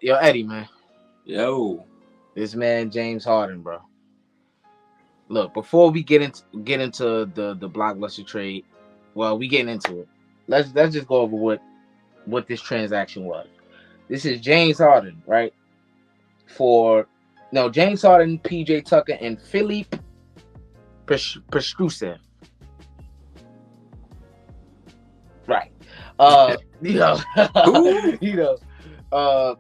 Yo, Eddie, man. Yo. This man James Harden, bro. Look, before we get into the blockbuster trade, well, we getting into it. Let's just go over what this transaction was. This is James Harden, right? For no James Harden, PJ Tucker, and Philippe Pestrusev. Right. You know, Who? you know, uh,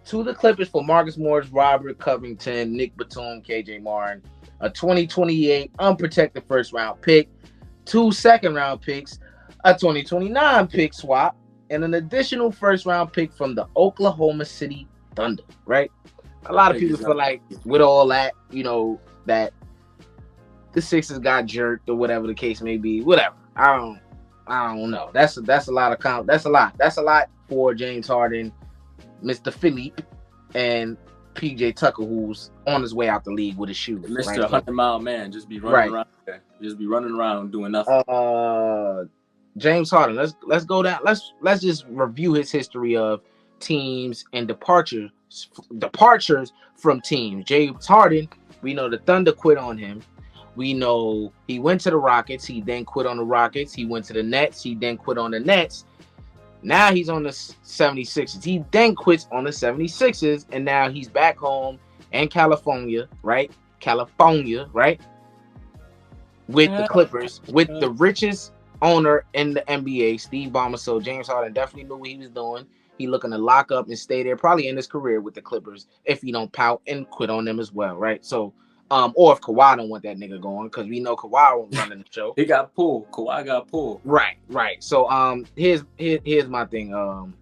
to the Clippers for Marcus Morris, Robert Covington, Nick Batum, KJ Martin, a 2028 unprotected first round pick, 2 second-round picks, a 2029 pick swap, and an additional first round pick from the Oklahoma City Thunder. Right. A That lot of pick people is feel up. like with all that, that the Sixers got jerked or whatever the case may be. Whatever. I don't know. That's a lot of That's a lot. That's a lot for James Harden, Mr. Philippe, and PJ Tucker, who's on his way out the league with his shoes. Mr. Right. 100-mile man just be running Right. around there. Just be running around doing nothing. James Harden. Let's go down. Let's just review his history of teams and departures from teams. James Harden. We know the Thunder quit on him. We know he went to the Rockets. He then quit on the Rockets. He went to the Nets. He then quit on the Nets. Now he's on the 76ers. He then quits on the 76ers. And now he's back home in California, right? With the Clippers, with the richest owner in the NBA, Steve Ballmer. So James Harden definitely knew what he was doing. He looking to lock up and stay there, probably in his career with the Clippers, if he don't pout and quit on them as well, right? So, or if Kawhi don't want that nigga going, because we know Kawhi won't run in the show. He got pulled. Kawhi got pulled. Right. So, here's my thing.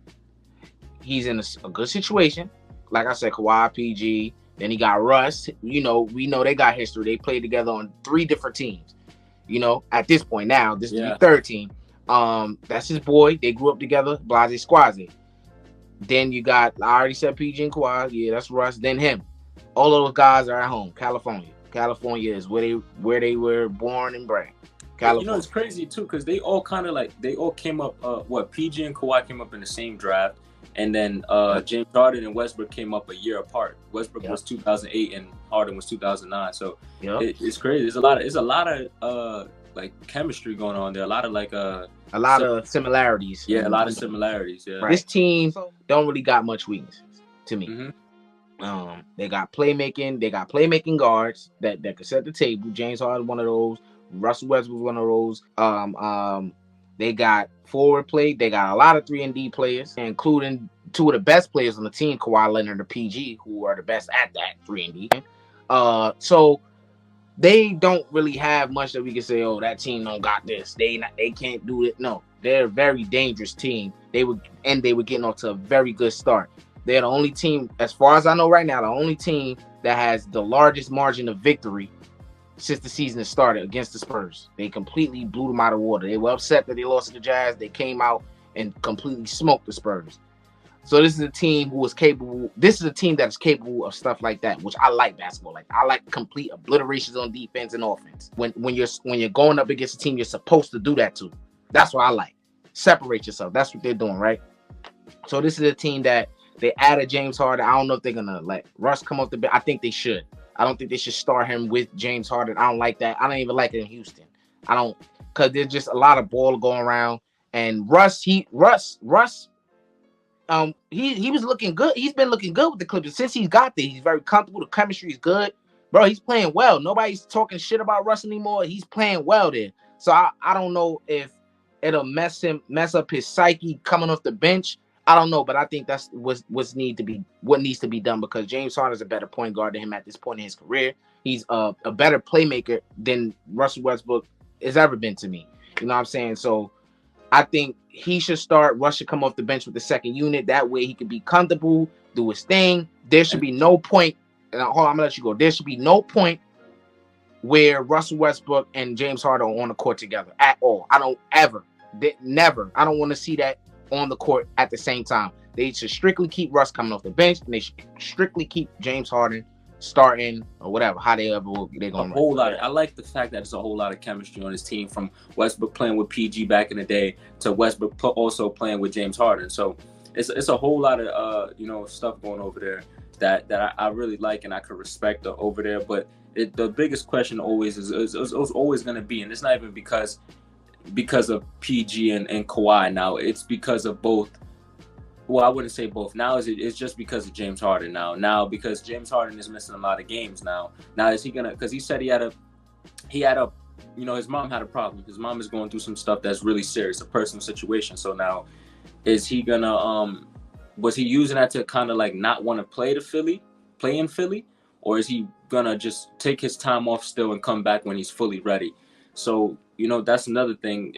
He's in a good situation. Like I said, Kawhi, PG. Then he got Russ. We know they got history. They played together on 3 different teams. At this point now, this is the third team. That's his boy. They grew up together. Blase Squaze. Then you got, I already said PG and Kawhi. Yeah, that's Russ. Then him. All of those guys are at home. California. California is where they were born and bred. California. It's crazy too, because they all kind of they all came up. PG and Kawhi came up in the same draft, and then James Harden and Westbrook came up a year apart. Westbrook was 2008 and Harden was 2009. So it's crazy. There's a lot of chemistry going on there. A lot of similarities. Yeah, a lot of similarities. Yeah. Right. This team don't really got much weaknesses to me. Mm-hmm. They got playmaking. They got playmaking guards that can set the table. James Harden, one of those. Russell Westbrook, one of those. They got forward play. They got a lot of 3-and-D players, including 2 of the best players on the team, Kawhi Leonard and PG, who are the best at that 3-and-D. So they don't really have much that we can say, oh, that team don't got this. They can't do it. No, they're a very dangerous team. They were getting off to a very good start. They're the only team, as far as I know right now, the only team that has the largest margin of victory since the season has started against the Spurs. They completely blew them out of water. They were upset that they lost to the Jazz. They came out and completely smoked the Spurs. So this is a team who is capable. This is a team that is capable of stuff like that, which I like basketball. Like, I like complete obliterations on defense and offense. When you're going up against a team you're supposed to do that to. That's what I like. Separate yourself. That's what they're doing, right? So this is a team that they added James Harden. I don't know if they're gonna let Russ come off the bench. I think they should. I don't think they should start him with James Harden. I don't like that. I don't even like it in Houston. I don't, because there's just a lot of ball going around. And Russ, he was looking good. He's been looking good with the Clippers since he's got there. He's very comfortable. The chemistry is good, bro. He's playing well. Nobody's talking shit about Russ anymore. He's playing well there. So I don't know if it'll mess up his psyche coming off the bench. I don't know, but I think that's what needs to be done, because James Harden is a better point guard than him at this point in his career. He's a better playmaker than Russell Westbrook has ever been to me. You know what I'm saying? So I think he should start. Russ should come off the bench with the second unit. That way he can be comfortable, do his thing. There should be no point. And hold on, I'm gonna let you go. There should be no point where Russell Westbrook and James Harden are on the court together at all. I don't never. I don't want to see that on the court at the same time. They should strictly keep Russ coming off the bench, and they should strictly keep James Harden starting or whatever. How they're going. A whole lot. I like the fact that there's a whole lot of chemistry on his team, from Westbrook playing with PG back in the day to Westbrook also playing with James Harden. So it's a whole lot of stuff going over there that I really like and I could respect over there. But the biggest question always is always going to be, and it's not even because of PG and Kawhi. Now it's because of both. Well, I wouldn't say both. Now it's just because of James Harden now because James Harden is missing a lot of games now. Now is he gonna? Because he said he had a his mom had a problem. His mom is going through some stuff that's really serious, a personal situation. So now, is he gonna was he using that to kind of like not want to play in Philly, or is he gonna just take his time off still and come back when he's fully ready? So that's another thing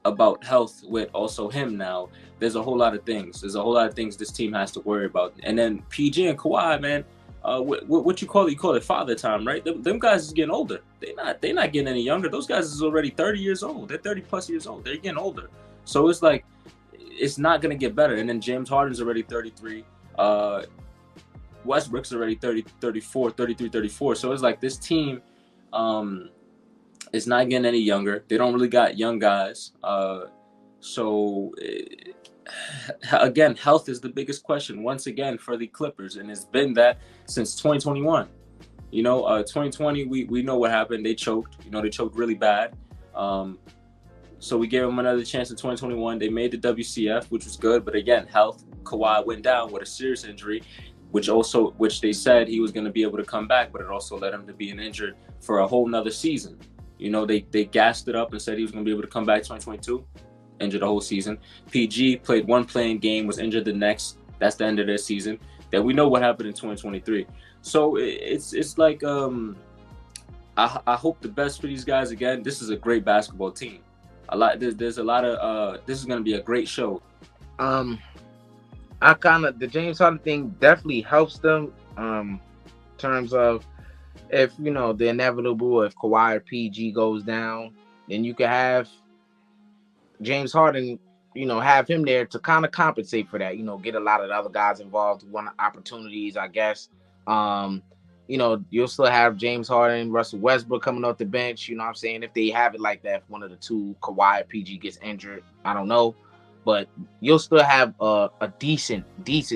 about health with also him now. There's a whole lot of things. This team has to worry about. And then PG and Kawhi, man, what you call it? You call it father time, right? Them guys is getting older. They're not getting any younger. Those guys is already 30 years old. They're 30 plus years old. They're getting older. So it's like it's not gonna get better. And then James Harden's already 33. Westbrook's already 30, 34, 33, 34. So it's like this team is not getting any younger. They don't really got young guys. Again, health is the biggest question once again for the Clippers, and it's been that since 2021. 2020 we know what happened. They choked. They choked really bad. So we gave them another chance in 2021. They made the WCF, which was good, but again, health. Kawhi went down with a serious injury, which they said he was going to be able to come back, but it also led him to being injured for a whole nother season. They gassed it up and said he was going to be able to come back 2022, injured the whole season. PG played one playing game, was injured the next. That's the end of their season. Then we know what happened in 2023. So it's like I hope the best for these guys. Again, this is a great basketball team. There's a lot of this is going to be a great show. The James Harden thing definitely helps them in terms of if the inevitable, if Kawhi or PG goes down, then you can have James Harden, have him there to kind of compensate for that, get a lot of the other guys involved, want opportunities, I guess. You'll still have James Harden, Russell Westbrook coming off the bench, what I'm saying? If they have it like that, if one of the two, Kawhi or PG, gets injured, I don't know. But you'll still have a decent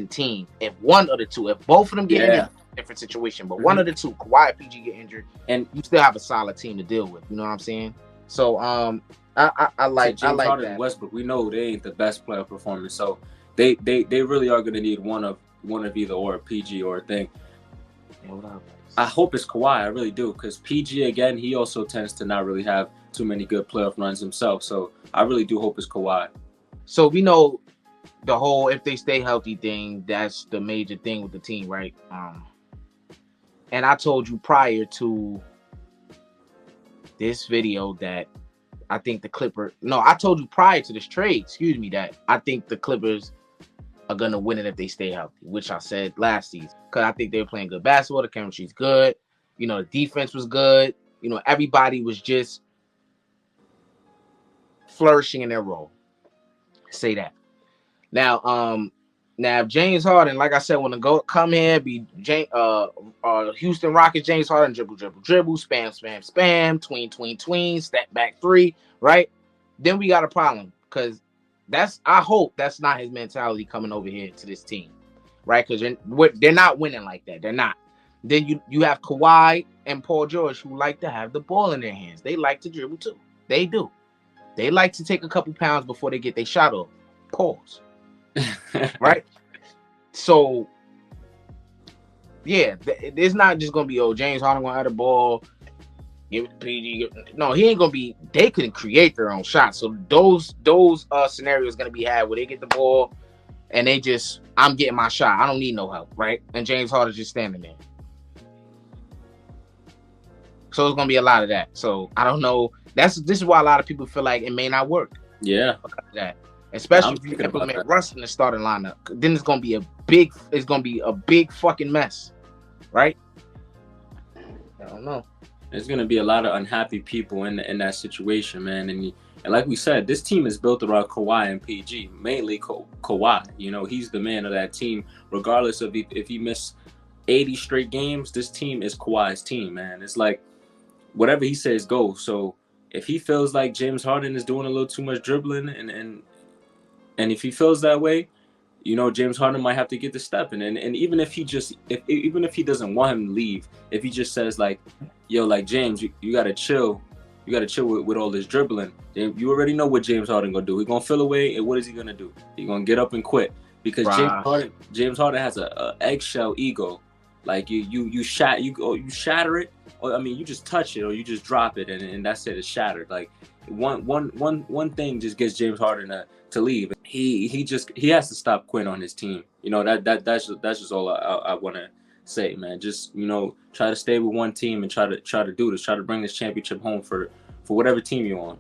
team. If one of the two, if both of them get injured, different situation. But one of the two, Kawhi or PG, get injured, and you still have a solid team to deal with. You know what I'm saying? So I like Harden that. Westbrook. We know they ain't the best player performance, so they really are going to need one of either or, a PG or a thing. I hope it's Kawhi. I really do, because PG, again, he also tends to not really have too many good playoff runs himself. So I really do hope it's Kawhi. So we know the whole if they stay healthy thing, that's the major thing with the team, right? And I told you prior to this video that I think I told you prior to this trade, that I think the Clippers are going to win it if they stay healthy, which I said last season, because I think they were playing good basketball. The chemistry's good. The defense was good. Everybody was just flourishing in their role. Say that. Now if James Harden, like I said, want to come here, be Houston Rockets, James Harden, dribble, spam, tween, step back three, right? Then we got a problem, because I hope that's not his mentality coming over here to this team, right? Because they're not winning like that. They're not. Then you have Kawhi and Paul George, who like to have the ball in their hands. They like to dribble too. They do. They like to take a couple pounds before they get their shot off. Pause. Right? So, yeah, it's not just going to be, James Harden going to have the ball, give it to PG. No, he ain't going to be. They couldn't create their own shots. So those scenarios going to be had where they get the ball and they just, I'm getting my shot. I don't need no help, right? And James Harden's just standing there. So it's going to be a lot of that. So I don't know. This is why a lot of people feel like it may not work. Yeah. Because of that. Especially if you implement Russ in the starting lineup. Then it's gonna be a big fucking mess. Right? I don't know. There's gonna be a lot of unhappy people in that situation, man. And like we said, this team is built around Kawhi and PG, mainly Kawhi. He's the man of that team. Regardless of if he missed 80 straight games, this team is Kawhi's team, man. It's like whatever he says goes. So if he feels like James Harden is doing a little too much dribbling and if he feels that way, you know, James Harden might have to get the step in. And even if he just, even if he doesn't want him to leave, if he just says like, yo, like James, you gotta chill. You gotta chill with all this dribbling. You already know what James Harden gonna do. He gonna fill away, and what is he gonna do? He gonna get up and quit because James Harden has a eggshell ego. Like you shatter it, or I mean you just touch it or you just drop it, and that's it. It's shattered. Like one thing just gets James Harden to leave. He has to stop quitting on his team. You know that's just all I want to say, man. Just, you know, try to stay with one team and try to do this. Try to bring this championship home for whatever team you're on.